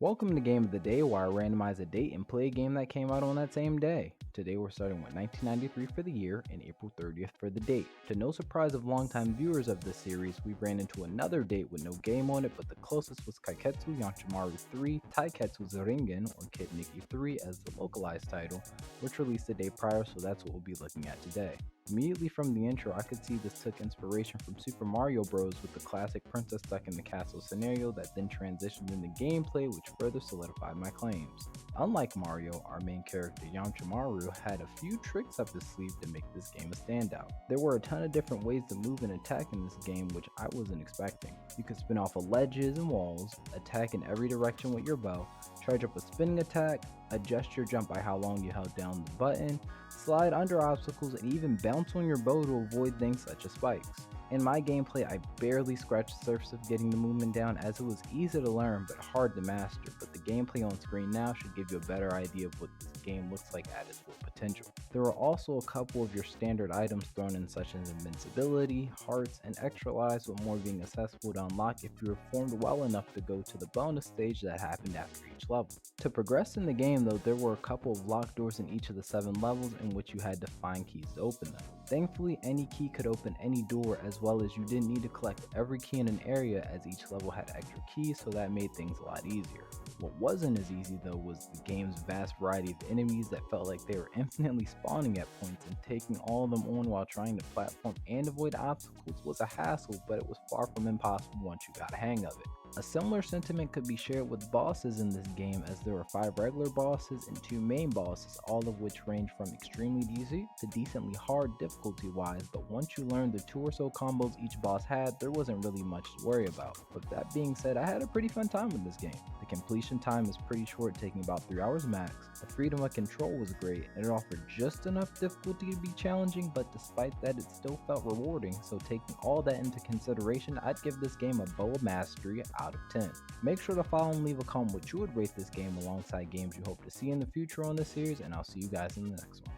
Welcome to Game of the Day, where I randomize a date and play a game that came out on that same day. Today we're starting with 1993 for the year and April 30th for the date. To no surprise of longtime viewers of this series, we ran into another date with no game on it, but the closest was Kaiketsu Yanchimaru 3, Taiketsu Ringen, or Kid Nikki 3 as the localized title, which released the day prior, so that's what we'll be looking at today. Immediately from the intro, I could see this took inspiration from Super Mario Bros. With the classic princess stuck in the castle scenario that then transitioned into gameplay, which further solidified my claims. Unlike Mario, our main character Yamchimaru had a few tricks up his sleeve to make this game a standout. There were a ton of different ways to move and attack in this game, which I wasn't expecting. You could spin off of ledges and walls, attack in every direction with your bow, charge up a spinning attack, adjust your jump by how long you held down the button, slide under obstacles, and even bounce on your bow to avoid things such as spikes. In my gameplay, I barely scratched the surface of getting the movement down as it was easy to learn but hard to master, but the gameplay on screen now should give you a better idea of what this game looks like at its full potential. There are also a couple of your standard items thrown in such as invincibility, hearts, and extra lives, with more being accessible to unlock if you performed well enough to go to the bonus stage that happened after each level. To progress in the game though, there were a couple of locked doors in each of the 7 levels in which you had to find keys to open them. Thankfully, any key could open any door, as well as you didn't need to collect every key in an area as each level had extra keys, so that made things a lot easier. What wasn't as easy though was the game's vast variety of enemies that felt like they were infinitely spawning at points, and taking all of them on while trying to platform and avoid obstacles was a hassle, but it was far from impossible once you got a hang of it. A similar sentiment could be shared with bosses in this game, as there were 5 regular bosses and 2 main bosses, all of which range from extremely easy to decently hard difficulty wise, but once you learned the 2 or so combos each boss had, there wasn't really much to worry about. With that being said, I had a pretty fun time with this game. The completion time is pretty short, taking about 3 hours max. The freedom of control was great, and it offered just enough difficulty to be challenging, but despite that it still felt rewarding, so taking all that into consideration, I'd give this game a bow of mastery out of 10. Make sure to follow and leave a comment what you would rate this game alongside games you hope to see in the future on this series, and I'll see you guys in the next one.